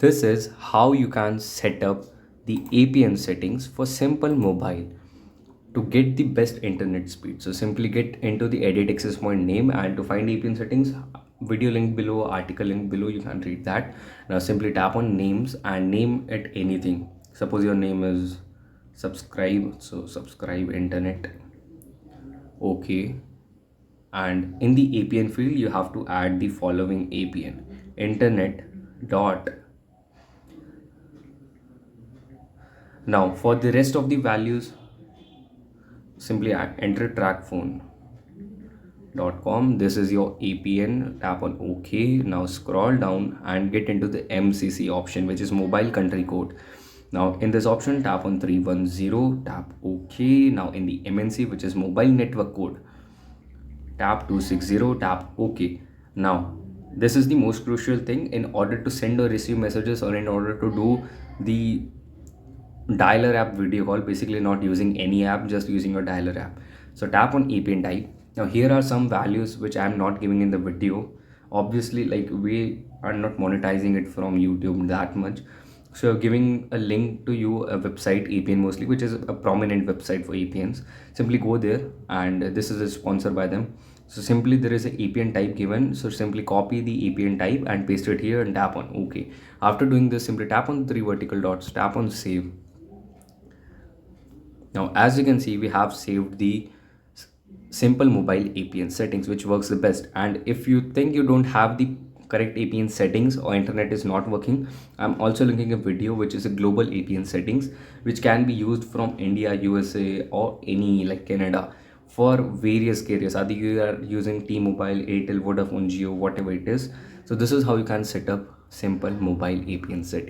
This is how you can set up the APN settings for Simple Mobile to get the best internet speed. So simply get into the edit access point name, and to find APN settings, video link below, article link below, you can read that. Now simply tap on names and name it anything. Suppose your name is subscribe, so subscribe internet. Okay. And in the APN field you have to add the following APN: internet dot. Now for the rest of the values, simply enter trackphone.com. This is your APN. Tap on OK. Now scroll down and get into the MCC option, which is mobile country code. Now in this option, tap on 310, tap OK. Now in the MNC, which is mobile network code, tap 260, tap OK. Now this is the most crucial thing. In order to send or receive messages, or in order to do the dialer app video call, basically not using any app, just using your dialer app, so tap on APN type. Now here are some values which I am not giving in the video. Obviously, like, we are not monetizing it from YouTube that much, so giving a link to you a website, APN mostly, which is a prominent website for APNs. Simply go there, and this is a sponsor by them. So simply there is a APN type given, so simply copy the APN type and paste it here and tap on OK. After doing this, simply tap on three vertical dots, tap on save. Now as you can see, we have saved the Simple Mobile APN settings, which works the best. And if you think you don't have the correct APN settings or internet is not working, I'm also linking a video which is a global APN settings, which can be used from India, USA, or any like Canada, for various carriers. Either you are using T-Mobile, Airtel, Vodafone, Jio, whatever it is. So this is how you can set up Simple Mobile APN settings.